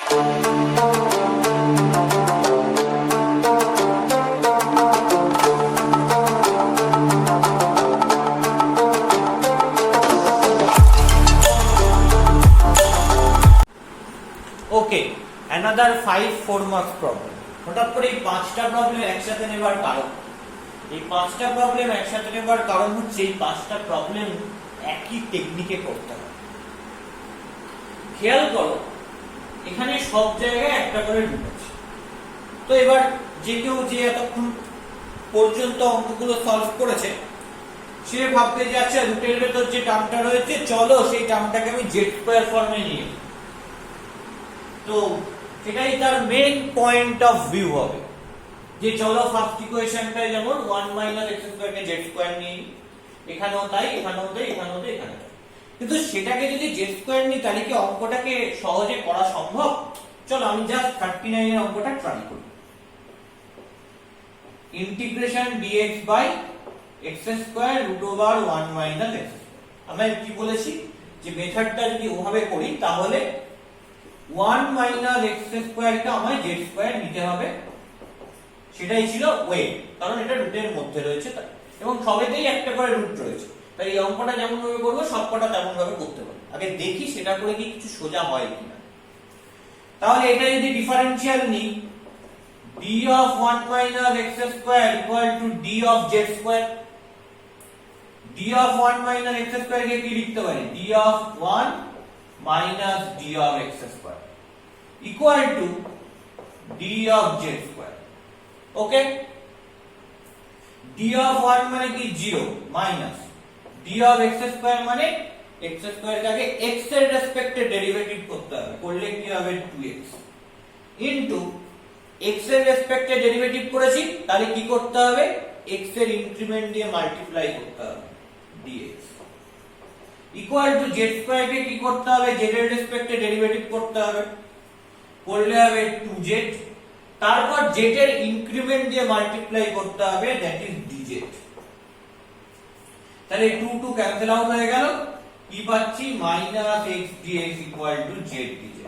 ওকে, another 4 marks problem. হঠাৎ করে এই 5টা প্রবলেম একসাথে নেবার কারণ, এই 5টা প্রবলেম একসাথে নেবার কারণ হচ্ছে এই 5টা প্রবলেম একই টেকনিকে করতে হবে। খেয়াল করো, এখানে সব জায়গায় একটা করে রুট আছে। তো এবার যে কেউ যে এতক্ষণ পর্যন্ত অঙ্কগুলো সলভ করেছে সে ভাবতে যে আচ্ছা রুটের ভেতর যে টার্মটা রয়েছে, চলো সেই টার্মটাকে আমি জেড স্কয়ার ফর্মে নিয়ে, তো সেটাই তার মেইন পয়েন্ট অফ ভিউ হবে যে চলো ফার্স্ট ইকুয়েশনটাই যেমন 1 - x² কে জেড স্কয়ার নিই, এখানেও তাই, এখানেও তাই, এখানেও তাই, এখানেও। কিন্তু সেটাকে যদি জেড স্কয়ার নিই তাহলে কি অঙ্কটাকে সহজে করা সম্ভব? চলো আমি জাস্ট 39 এর অঙ্কটা ট্রাই করি। Integration dx by x² √1 - x। আমরা কি বলেছি যে মেথডটা যদি ওভাবে করি তাহলে 1 - x² কে আমায় জেড স্কয়ার নিতে হবে, সেটাই ছিল ওয়ে, কারণ এটা রুটের মধ্যে রয়েছে তাই, এবং সবেতেই একটা করে রুট রয়েছে, তাই এই অঙ্কটা যেমন ভাবে করব সবকটা তেমন ভাবে করতে পারবো। আগে দেখি সেটা করে কি কিছু সোজা হয় কিনা। তাহলে এটা যদি ডিফারেনশিয়াল নিই, d of 1 - x² = d of z²। d of 1 - x² কে কি লিখতে পারি? d of 1 - d of x² equal to d of z²। Okay, d of 1 মানে কি 0 মাইনাস d of x² মানে x² কে আগে x এর রেসপেক্টে ডেরিভেটিভ করতে হবে, করলে কি হবে 2x ইনটু x এর রেসপেক্টে ডেরিভেটিভ করেছি তাহলে কি করতে হবে, x এর ইনক্রিমেন্ট দিয়ে মাল্টিপ্লাই করতে হবে dx ইকুয়াল টু z² কে কি করতে হবে, z এর রেসপেক্টে ডেরিভেটিভ করতে হবে, করলে হবে 2z, তারপর z এর ইনক্রিমেন্ট দিয়ে মাল্টিপ্লাই করতে হবে, দ্যাট ইজ dz। তাহলে 2 2 ক্যান্সেল আউট হয়ে গেল, কি পাচ্ছি -x dx = z dz।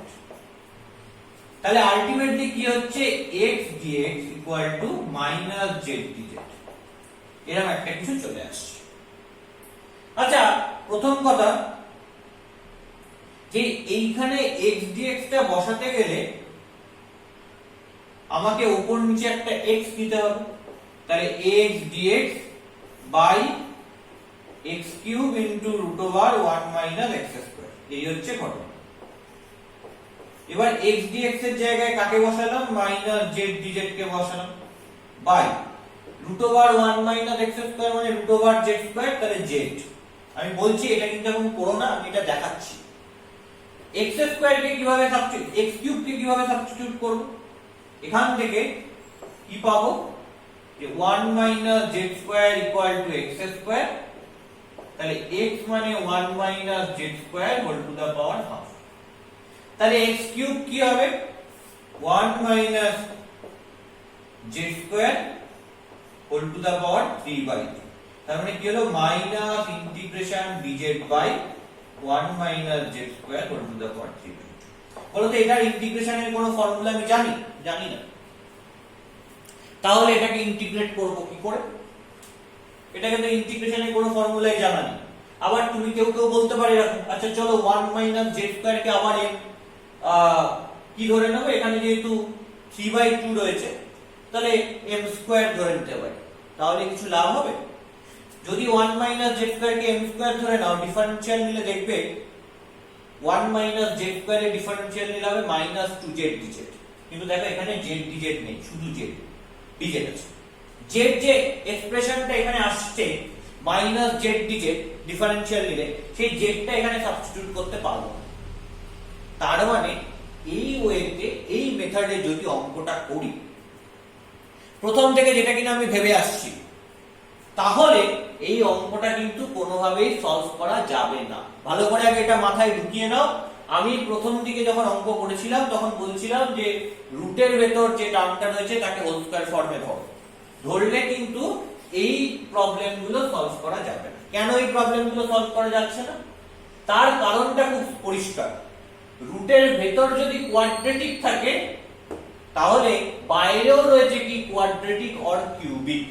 তাহলে আলটিমেটলি কি হচ্ছে, x dx = -z dz, এরকম একটা কিছু চলে আসছে। আচ্ছা, প্রথম কথা যে এইখানে x dx টা বসাতে গেলে আমাকে উপর নিচে একটা x দিতে হবে, তাহলে x dx by x³ √1 - x², এই হচ্ছে ঘটনা। এবার x dx এর জায়গায় কাকে বসালাম, -z dz কে বসালাম, বাই √1 - x² মানে √z², তাহলে z। আমি বলছি এটা কিন্তু এখন করো না, আমি এটা দেখাচ্ছি। x² কে কিভাবে সাবস্টিটিউট, x³ কে কিভাবে সাবস্টিটিউট করব, এখান থেকে কি পাবো যে 1 - z² = x², তাহলে x মানে 1 - z² whole to the power half. তাহলে x³ কি হবে, 1 - z² whole to the power 3/2। তার মানে কি হলো, minus integration dz by 1 - z² whole to the power 3/2। বলো তো এটার ইন্টিগ্রেশনের কোনো ফর্মুলা আমি জানি না, তাহলে এটাকে ইন্টিগ্রেট করব কি করে? এটাকে তো ইন্টিগ্রেশনের কোনো ফর্মুলাই জানা নেই। আবার তুমি কেউ বলতে পারে এরকম, আচ্ছা চলো 1 - z² কে আবার কি ধরে নেব, এখানে যেহেতু 3/2 রয়েছে তাহলে m² ধরে নিতে পারি, তাহলে কিছু লাভ হবে? যদি 1 - z² কে m² ধরে নাও, ডিফারেনশিয়াল নিলে দেখবে 1 - z² এর ডিফারেনশিয়াল নিলে হবে -2z dz, কিন্তু দেখো এখানে z dz নেই, শুধু z dz আছে। z যে এক্সপ্রেশনটা এখানে আসছে -z dz ডিফারেনশিয়াল নিলে, সেই z টা এখানে সাবস্টিটিউট করতে পারবো না। তার মানে এই ওয়েতে, এই মেথডে যদি অঙ্কটা করি প্রথম থেকে যেটা কিনা আমি ভেবে আসছি, তাহলে এই অঙ্কটা কিন্তু কোনোভাবেই সলভ করা যাবে না। ভালো করে আগে এটা মাথায় ঢুকিয়ে নাও। আমি প্রথম দিকে যখন অঙ্ক করেছিলাম তখন বলছিলাম যে রুটের ভেতর যে টার্মটা রয়েছে তাকে হোল স্কয়ার ফর্মে ধরলে কিন্তু এই প্রবলেমগুলো সলভ করা যাবে না। কেন এই প্রবলেমগুলো সলভ করা যাচ্ছে না, তার কারণটা খুব পরিষ্কার। রুটের ভেতর যদি কোয়াড্রেটিক থাকে তাহলে বাইরেও রয়েছে কি কোয়াড্রেটিক অর কিউবিক,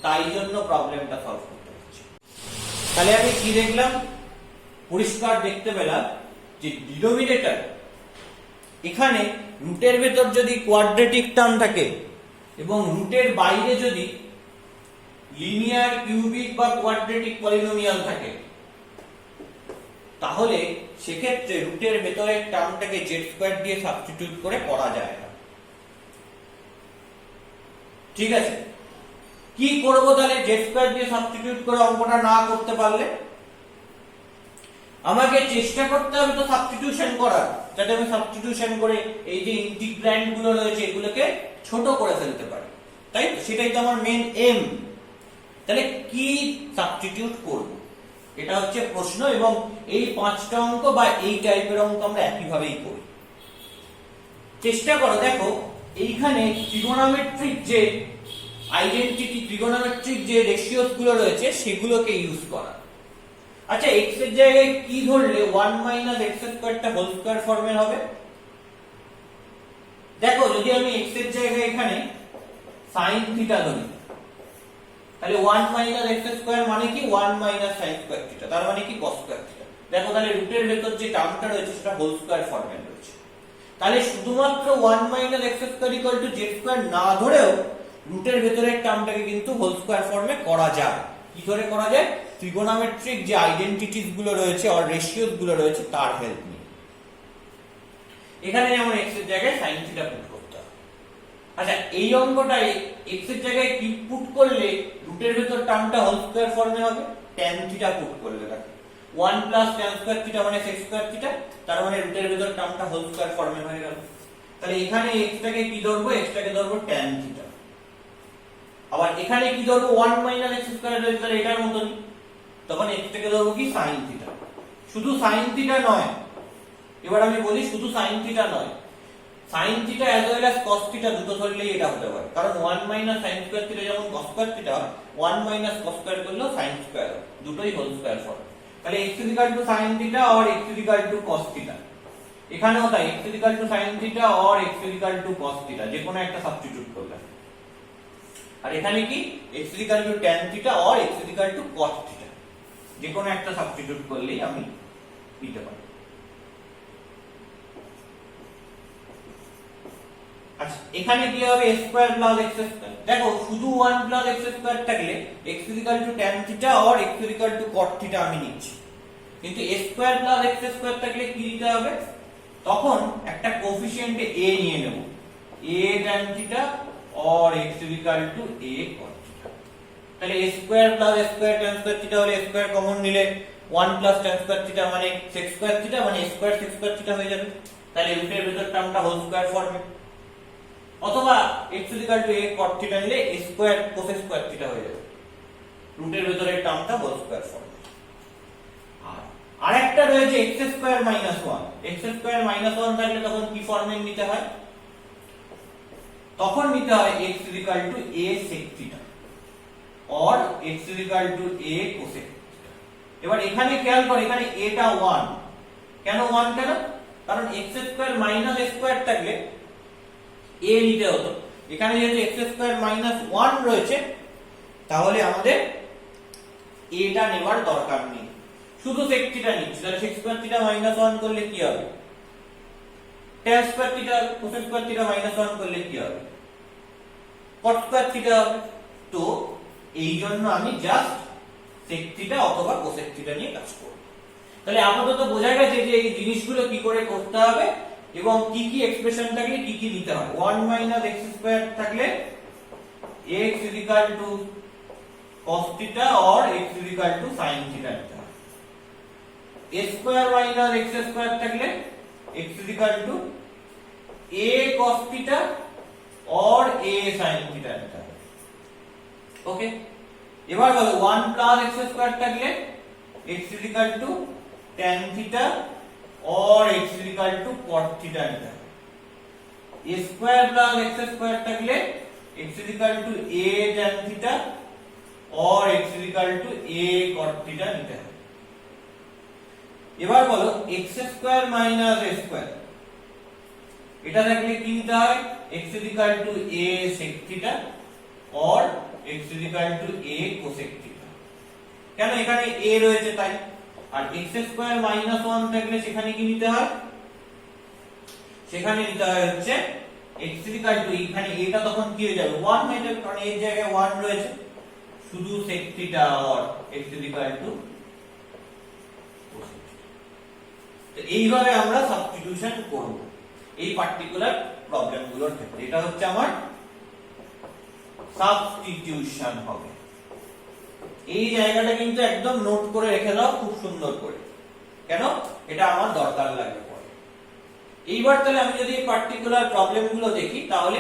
তাই জন্য প্রবলেমটা সলভ করতে হচ্ছে। তাহলে আমি কি দেখলাম, পরিষ্কার দেখতে পেলাম যে ডিনোমিনেটর এখানে রুটের ভেতর যদি কোয়াড্রেটিক টার্ম থাকে এবং রুটের বাইরে যদি লিনিয়ার, কিউবিক বা কোয়াড্রেটিক পলিনোমিয়াল থাকে, তাহলে সেক্ষেত্রে রুটের ভেতরের টার্মটাকে জেড স্কয়ার দিয়ে সাবস্টিটিউট করে করা যায় না। ঠিক আছে, কি করব তাহলে জেড স্কয়ার দিয়ে সাবস্টিটিউট করে অঙ্কটা না করতে পারলে? আমাকে চেষ্টা করতে হবে তো সাবস্টিটিউশন করার, যাতে আমি সাবস্টিটিউশন করে এই যে ইন্টিগ্র্যান্ড গুলো রয়েছে এগুলোকে ছোট করে ফেলতে পারি, তাই তো? সেটাই তো আমার মেন এম। তাহলে কি সাবস্টিটিউট করব, এটা হচ্ছে প্রশ্ন। এবং এই 5টা অঙ্ক বা এই টাইপের অঙ্ক আমরা একইভাবেই করি। চেষ্টা করো, দেখো এইখানে ট্রিগোনোমেট্রিক যে আইডেন্টিটি, ট্রিগোনোমেট্রিক যে রেশিওস গুলো রয়েছে সেগুলোকে ইউজ করা। আচ্ছা, x এর জায়গায় কি ধরলে 1 - x² টা হোল স্কয়ার ফর্মের হবে? দেখো, যদি আমি x এর জায়গায় এখানে sin θ ধরি, তাহলে 1 - x² মানে কি 1 - sin² θ, তার মানে কি cos² θ। দেখো, তাহলে রুটের ভেতর যে টার্মটা রয়েছে সেটা হোল স্কয়ার ফর্মে রয়েছে। তাহলে শুধুমাত্র 1 - x² z² না ধরেও রুটের ভেতরের টার্মটাকে কিন্তু হোল স্কয়ার ফর্মে করা যায়। কি করে করা যায়? ট্রিগোনোমেট্রিক যে আইডেন্টিটিস গুলো রয়েছে আর রেশিওস গুলো রয়েছে তার হেল্প নিয়ে। এখানে যেমন x এর জায়গায় sin θ পুট করতে হবে। আচ্ছা, এই অঙ্কটায় x এর জায়গায় কি পুট করলে রুটের ভেতর টার্মটা হোল স্কয়ার ফর্মে হবে? tan θ পুট করলে দেখো 1 + tan² θ মানে sec² θ, তার মানে রুটের ভেতর টার্মটা হোল স্কয়ার ফর্মে হয়ে গেল। তাহলে এখানে x টাকে কি ধরবো? x টাকে ধরবো tan θ। আবার এখানে কি ধরবো? 1 - x² রয়েছে, তাহলে এটার মতই, তখন x টাকে ধরবো কি sin θ। শুধু sin θ নয়, এবার আমি বলি শুধু sin θ নয়, sin θ as well as cos θ দুটো ধরলেই এটা হতে পারে। কারণ 1 - sin² θ যেমন cos² θ, 1 - cos² করলেও sin² দুটোই হোল স্কয়ার ফর্ম। তাহলে x sin θ or x cos θ, এখানেও তাই, x sin θ or x cos θ, যে কোনো একটা সাবস্টিটিউট করলাম। আর এখানে কি x tan θ or x cos θ, যে কোনো একটা সাবস্টিটিউট করলেই আমি দিতে পারি। আচ্ছা, এখানে কি হবে? a² + x²। দেখো, শুধু 1 + x² থাকলে x tan θ or x cos θ আমি নিচ্ছি, কিন্তু a² + x² থাকলে কি দিতে হবে? তখন একটা কোএফিশিয়েন্টে a নিয়ে নেব, a tan θ or x a cos θ। তাহলে a² + s² tan² θ হলে a² কমন নিলে 1 + tan² θ মানে sec² θ মানে a² sec² θ হয়ে যাবে। তাহলে রুটের ভেতর টার্মটা হোল স্কয়ার ফর্মে। অথবা x a cos θ নিলে a² cos² θ হয়ে যাবে, রুটের ভেতরের টার্মটা হোল স্কয়ার ফর্মে। আর আরেকটা রয়েছে x² - 1। x² - 1 থাকলে তখন কি ফর্মে নিতে হয়? তখন নিতে হয় x a sec θ or x a cosec θ। এবার এখানে খেয়াল করো, এখানে a টা 1, কেন 1? কেন? কারণ x² - a² থাকলে a নিতে হতো, এখানে যেহেতু x² - 1 রয়েছে তাহলে আমাদের a টা নেবার দরকার নেই, শুধু sec θ নিচ্ছি। তাহলে sec² θ - 1 করলে কি হবে? tan² θ cosec² θ - 1 করলে কি হবে? cot² θ হবে। তো এই জন্য আমি জাস্ট sec θ অথবা cosec θ নিয়ে কাজ করব। তাহলে আপাতত বোঝা গেছে যে এই জিনিসগুলো কি করে করতে হবে এবং কি কি এক্সপ্রেশন থাকলে কি কি নিতে হয়। 1 - x² থাকলে x cos θ or x sin θ নিতে হয়। a² - x² থাকলে x a cos θ or a sin θ নিতে হবে। ওকে, এবার বলো 1 + x² থাকলে x tan θ or x cot θ নিতে হবে। a² + x² থাকলে x a tan θ or x a cot θ নিতে হবে। এবার বলো x square minus a square, এটা থাকলে কি নিতে হয়, x is equal to a sec theta or x is equal to a cosec theta। কেন, এখানে a রয়েছে তাই। আর x স্কয়ার মাইনাস 1 থাকলে সেখানে কি নিতে হয়, সেখানে নিতে হয় হচ্ছে x is equal to, এখানে a টা তখন কি হয়ে যাবে 1 হয়ে যাবে, কারণ এর জায়গায় 1 রয়েছে, শুধু sec theta or x is equal to। তো এইভাবে আমরা সাবস্টিটিউশন করব এই পার্টিকুলার প্রবলেমগুলোর ক্ষেত্রে। এটা হচ্ছে আমার সাবস্টিটিউশন হবে। এই জায়গাটা কিন্তু একদম নোট করে রেখে দাও খুব সুন্দর করে, কেন এটা আমার দরকার লাগে পরে। এইবার তাহলে আমি যদি এই পার্টিকুলার প্রবলেমগুলো দেখি, তাহলে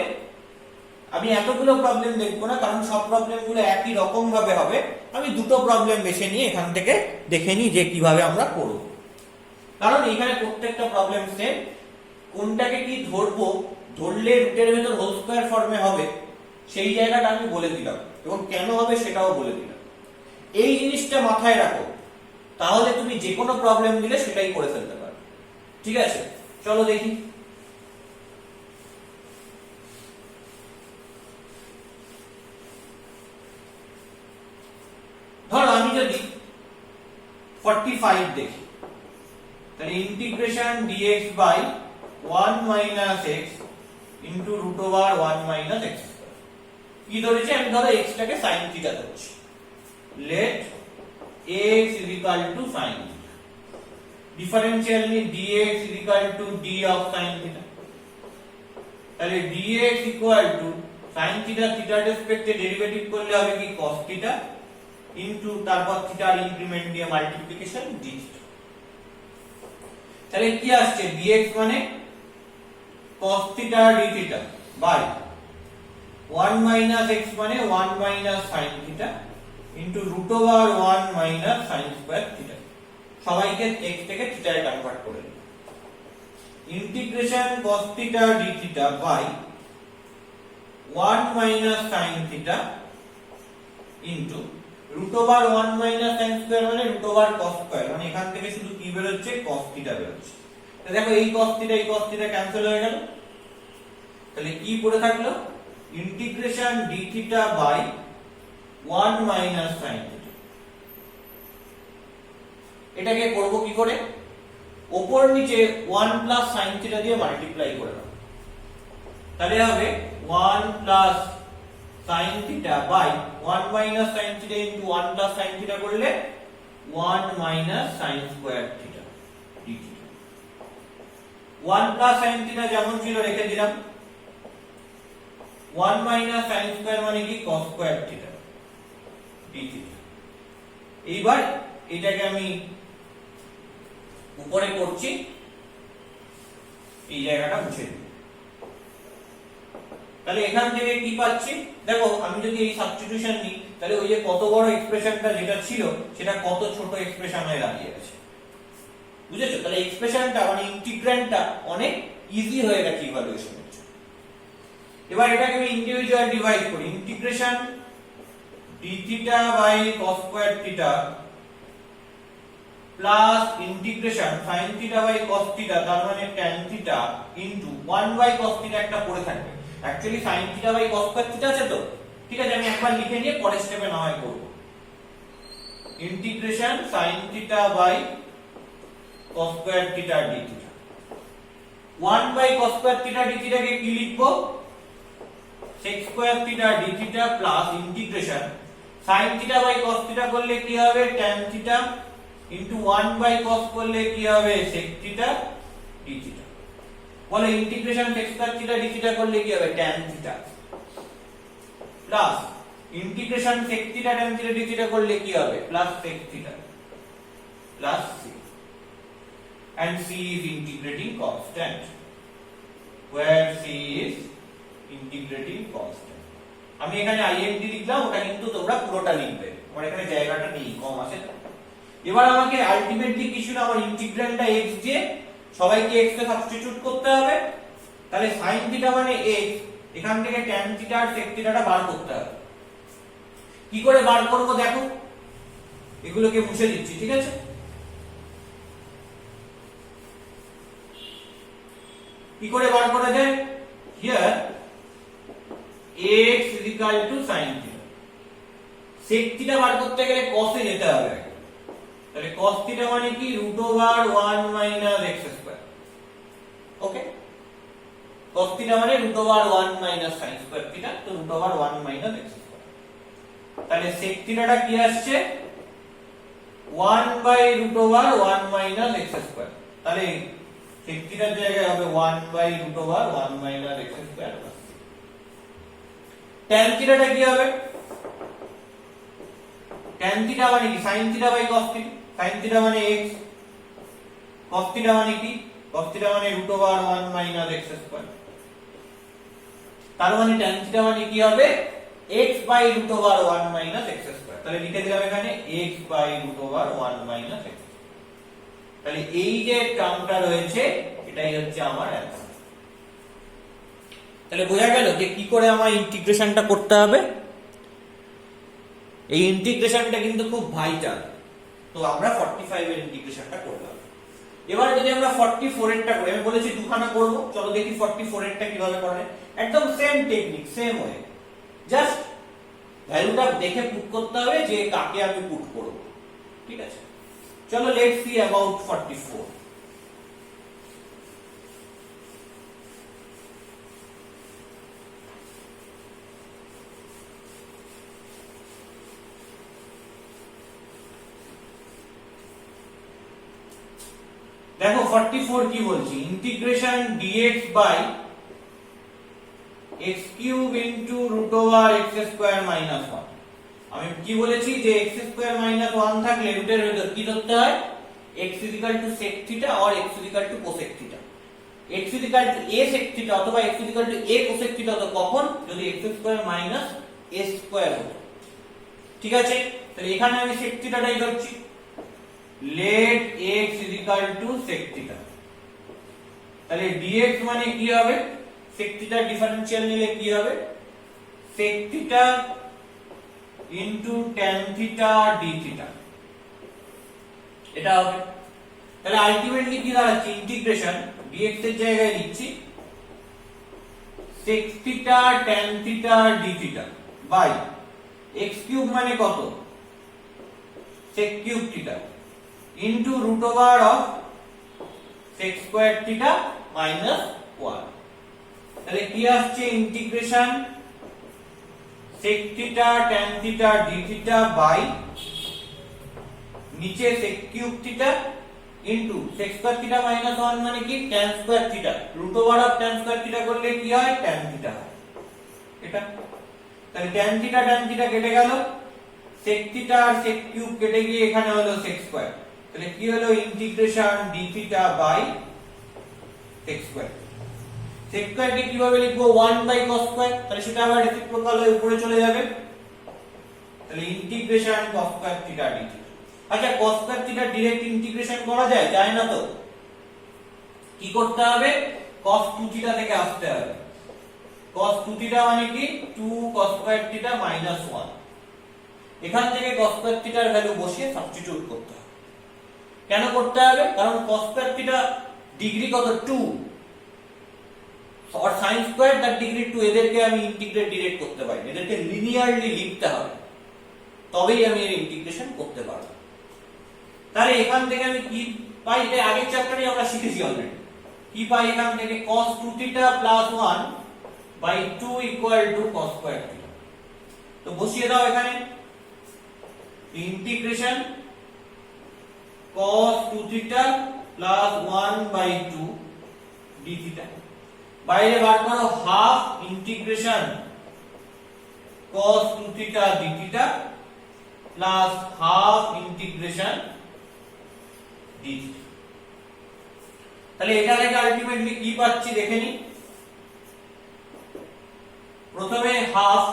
আমি এতগুলো প্রবলেম দেখবো না, কারণ সব প্রবলেমগুলো একই রকম ভাবে হবে। আমি দুটো প্রবলেম বেছে নিয়ে এখান থেকে দেখে নিই যে কিভাবে আমরা করব, কারণ এখানে প্রত্যেকটা প্রবলেম সেম। কোনটাকে কি ধরবো, ধরলে রুটের ভেতর হোল স্কয়ার ফর্মে হবে সেই জায়গাটা আমি বলে দিলাম, এবং কেন হবে সেটাও বলে দিলাম। এই জিনিসটা মাথায় রাখো, তাহলে তুমি যে কোনো প্রবলেম দিলে সেটাই করে ফেলতে পারবে। ঠিক আছে, চলো দেখি। ধরো আমি যদি 45 দেখি, তাহলে integration dx by 1 minus x into root over 1 minus x square. কি ধরেছি আমি, ধরো x টাকে sin থিটা ধরছি। Let x is equal to sin theta, differential নি dx is equal to d of sin theta। তাহলে dx equal to sin theta, থিটার রেসপেক্টে derivative করলে হবে কি cos theta ইনটু তারপর থিটার ইনক্রিমেন্ট দিয়ে মাল্টিপ্লিকেশন d theta। তাহলে কি আসছে, dx মানে cos theta d theta by 1 minus x মানে 1 minus sin theta into root over 1 minus sin square theta। সবাইকে x থেকে থিটা এ কনভার্ট করে দিই। Integration cos theta d theta by 1 minus sin theta into root over 1 minus sin square মানে root over cos square, মানে এখান থেকে শুধু কি বের হচ্ছে, cos theta বের হচ্ছে। তো দেখো এই cos theta ক্যান্সেল হয়ে গেল, তাহলে কি পড়ে থাকলো, integration d theta by 1 minus sin theta। এটাকে করব কি করে, উপর নিচে 1 প্লাস sin theta দিয়ে মাল্টিপ্লাই করে দাও, তাহলে হবে 1 plus sin theta by 1 minus sin theta into 1 plus sin theta করলে 1 minus sin square theta d theta। 1 plus sin theta যেমন ছিল রেখে দিলাম, 1 মাইনাস sin স্কয়ার মানে কি cos square theta d theta। এইবার এটাকে আমি উপরে করছি, এই জায়গাটা মুছে দিই। তাহলে এখান থেকে কি পাচ্ছি, দেখো আমি যদি এই সাবস্টিটিউশন নিই, তাহলে ওই যে কত বড় এক্সপ্রেশনটা যেটা ছিল সেটা কত ছোট এক্সপ্রেশন হয়ে দাঁড়িয়ে গেছে, বুঝেছো? তাহলে এক্সপ্রেশনটা মানে ইন্টিগ্র্যান্ডটা অনেক ইজি হয়ে গেছে ইভালুয়েশনের জন্য। এবার এটাকে আমি ইন্ডিভিজুয়াল ডিভাইড করি, integration d theta by cos square theta plus integration sin theta by cos theta, তার মানে tan theta into 1 by cos theta একটা পড়ে থাকবে। Actually sin theta by cos square theta আছে তো, ঠিক আছে, আমি একবার লিখে নিয়ে পরের স্টেপে না হয় করব। Integration sin theta by cos square theta d theta, 1 by cos square theta d theta কে কি লিখবো, sec square theta d theta plus integration sin theta by cos theta করলে কি হবে tan theta into 1 by cos করলে কি হবে sec theta d theta. বলে integration sec square theta d theta করলে কি হবে tan theta plus integration sec theta tan theta d theta করলে কি হবে plus sec theta plus c, and c is integrating constant, where c is integrating constant। আমি এখানে int লিখলাম, ওটা কিন্তু তোমরা পুরোটা লিখবে, আমার এখানে জায়গাটা নেই, কম আছে। এবার আমাকে আলটিমেটলি কিছু না, আমার ইন্টিগ্রান্ডটা x দিয়ে সবাইকে x কে সাবস্টিটিউট করতে হবে। তাহলে sin থিটা মানে x, এখান থেকে tan থিটা আর sec থিটাটা বার করতে হবে। কি করে বার করব দেখো, এগুলোকে মুছে দিচ্ছি, ঠিক আছে। কি করে বার করা যায়? Here x is equal to sin θ। sec θ বার করতে গেলে cos এ যেতে হবে। তাহলে cos θ মানে কি √1 minus x square। ওকে, cos θ মানে √1 minus sin square θ, তো √1 minus x square। তাহলে sec θ টা কি আসছে 1/√1 minus x square। তাহলে sec θ এর জায়গায় হবে 1/√1 minus x square। tan θ টা কি হবে? tan θ মানে কি sin θ বাই cos θ। sin θ মানে x, cos θ মানে কি? cos θ মানে √1 minus x square। তার মানে tan θ মানে কি হবে x by √1 minus x square। তাহলে লিখে দিলাম এখানে x বাই √1 minus x। তাহলে এই যে টার্মটা রয়েছে এটাই হচ্ছে আমার অ্যান্সার। তাহলে বোঝা গেল যে কি করে আমার ইন্টিগ্রেশনটা করতে হবে। এই ইন্টিগ্রেশনটা কিন্তু খুব ভাইটাল। তো আমরা 45 এর ইন্টিগ্রেশনটা করলাম। এবারে যদি আমরা 44 এরটা করি, আমি বলেছি দুখানা করব, চলো দেখি 44 এরটা কিভাবে করে। একদম same technique, same way, just ভ্যালুটা দেখে পুট করতে হবে যে কাকে আমি পুট করব। ঠিক আছে, চলো লেটস সি অ্যাবাউট 44। দেখো 44 কি বলছি, integration dx by x cube into √x square minus 1। আমি কি বলেছি যে x স্কয়ার মাইনাস 1 থাকলে রুটের ভেতর কি ধরতে হয়, x sec θ or x cosec θ। x a sec θ অথবা x a cosec θ তো কখন, যদি x square minus a square হতো। ঠিক আছে, তাহলে এখানে আমি sec θ টাই ধরছি। let x is equal to sec θ। তাহলে dx মানে কি হবে, sec θ ডিফারেন্সিয়াল নিলে কি হবে, sec θ into tan θ dθ, এটা হবে। তাহলে আলটিমেটলি কি দাঁড়াচ্ছে, ইন্টিগ্রেশন dx এর জায়গায় লিখছি sec θ tan θ dθ by x cube মানে কত, sec cube θ into √1 of sec square θ minus 1। তাহলে কি আসছে, integration sec θ tan θ dθ by নিচে sec cube θ into sec square θ minus 1 মানে কি tan square θ, √1 of tan square θ করলে কি হয়, tan θ হয় এটা। তাহলে tan θ কেটে গেল, sec θ আর sec কিউব কেটে গিয়ে এখানে হলো sec square। তাহলে কি হলো, integration dθ by sec square। sec square কে কিভাবে লিখবো, 1 বাই cos square। তাহলে সেটা আবার রেসিপ্রোকাল হয়ে উপরে চলে যাবে। তাহলে ইন্টিগ্রেশন cos square θ dθ। আচ্ছা, cos square θ ডাইরেক্ট ইন্টিগ্রেশন করা যায়? যায় না তো। কি করতে হবে, cos 2θ থেকে আসতে হবে। cos 2θ মানে কি 2 cos square θ minus 1। এখান থেকে cos square θ এর ভ্যালু বসিয়ে সাবস্টিটিউট করতে হবে। কেন করতে হবে, কারণ cos square θ ডিগ্রি কত, 2, আর sin square তার ডিগ্রি 2। এদেরকে আমি ইন্টিগ্রেট ডাইরেক্ট করতে পারি, এদেরকে লিনিয়ারলি লিখতে হবে, তবেই আমি এর ইন্টিগ্রেশন করতে পারবো। তাহলে এখান থেকে আমি কি পাই, এটা আগের চ্যাপ্টারে আমরা শিখেছি অলরেডি। কি পাই এখান থেকে, cos 2θ plus 1 by 2 equal to cos square θ। তো বসিয়ে দাও এখানে, integration cos 2θ plus 1 by 2 dθ। বাইরে বার করো half integration cos 2θ dθ plus half integration dθ। তাহলে এটা থেকে আলটিমেটলি কি পাচ্ছি দেখে নি। প্রথমে হাফ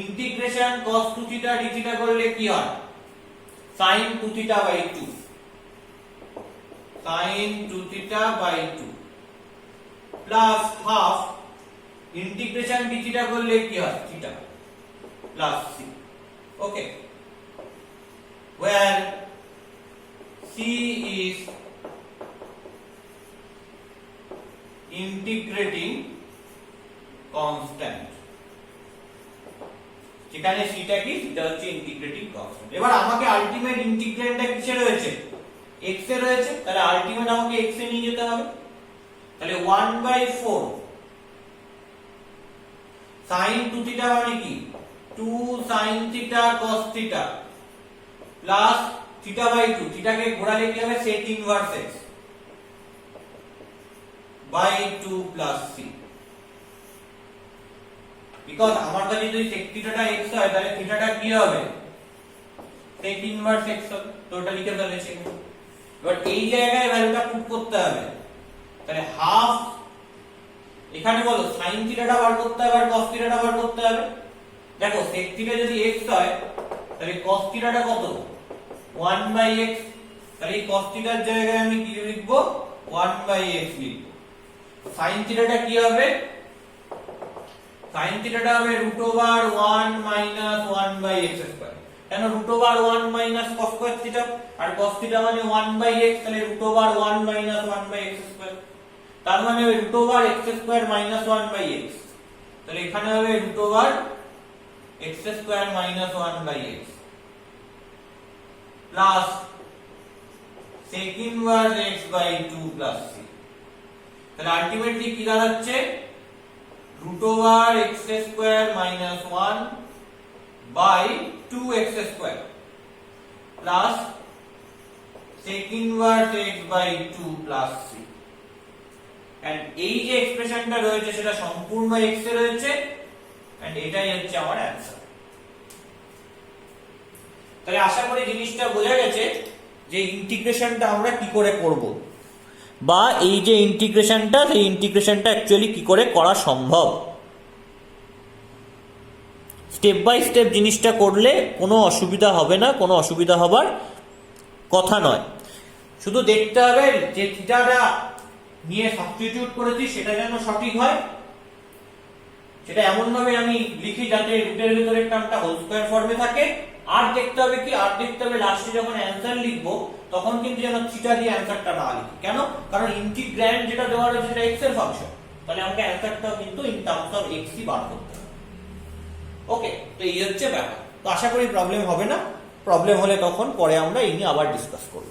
ইন্টিগ্রেশন cos 2θ dθ করলে কি হয়, sin 2θ by 2, sin 2θ by 2 plus half integration dθ করলে কি হয়, θ plus c। Okay, where c is integrating constant, যেখানে সিটা কি, সেটা হচ্ছে ইন্টিগ্রেটিং কনস্ট্যান্ট। এবার আমাকে আলটিমেট ইন্টিগ্রেন্টটা কিসে রয়েছে, x এ রয়েছে, তাহলে আলটিমেট আমাকে x এ নিয়ে যেতে হবে। তাহলে 1/4 sin 2 থিটা মানে কি 2 sin theta cos theta plus theta by 2, থিটাকে ঘোরালে কি হবে sec inverse x by 2 plus c। Because আমার কাছে যদি sec থিটাটা x হয় তাহলে থিটাটা কি হবে sec ইনভার্স x হবে, তো ওটা লিখে ফেলেছি। এবার এই জায়গায় ভ্যালুটা পুট করতে হবে, তাহলে হাফ, এখানে বলো sin থিটাটা বার করতে হবে আর cos থিটাটা বার করতে হবে। দেখো sec থিটা যদি x হয় তাহলে cos থিটাটা কত 1/x, তাহলে এই cos থিটার জায়গায় আমি কি লিখব 1/x লিখব। sin থিটাটা কি হবে, sin থিটাটা হবে √1 - 1/x স্কয়ার। কেন √1 - cos স্কয়ার থিটা, আর cos থিটা মানে 1/x, তাহলে √1 - 1/x স্কয়ার, তার মানে হবে √x স্কয়ার - 1/x, তাহলে এখানে হবে √x square - 1/x plus sec inverse x by 2 plus c। তাহলে আলটিমেটলি কি দাঁড়াচ্ছে √x square - 1 by 2x square plus sec inverse x by 2 plus c। And এই যে এক্সপ্রেশনটা রয়েছে সেটা সম্পূর্ণ x এ রয়েছে, এন্ড এটাই হচ্ছে আমার অ্যানসার। তাহলে আশা করি জিনিসটা বোঝা গেছে যে ইন্টিগ্রেশনটা আমরা কি করে করব, বা এই যে ইন্টিগ্রেশনটা, সেই ইন্টিগ্রেশনটা অ্যাকচুয়ালি কি করে করা সম্ভব। স্টেপ বাই স্টেপ জিনিসটা করলে কোনো অসুবিধা হবে না, কোনো অসুবিধা হবার কথা নয়। শুধু দেখতে হবে যে থিটাটা নিয়ে সাবস্টিটিউট করেছি সেটা যেন সঠিক হয়, সেটা এমন ভাবে আমি লিখি যাতে রুটের ভিতরের টার্মটা হোল স্কয়ার ফর্মে থাকে। আর দেখতে হবে কি, আর দেখতে হবে লাস্টে যখন অ্যানসার লিখবো তখন কিন্তু যেন থিটা দিয়ে অ্যানসারটা না লিখি। কেন, কারণ ইন্টিগ্র্যান্ড যেটা দেওয়া রয়েছে সেটা x এর ফাংশন, তাহলে আমাকে অ্যানসারটাও কিন্তু ইন টার্মস অফ x ই বার করতে হবে। ওকে, তো এই হচ্ছে ব্যাপার। তো আশা করি প্রবলেম হবে না, প্রবলেম হলে তখন পরে আমরা এই নিয়ে আবার ডিসকাস করব।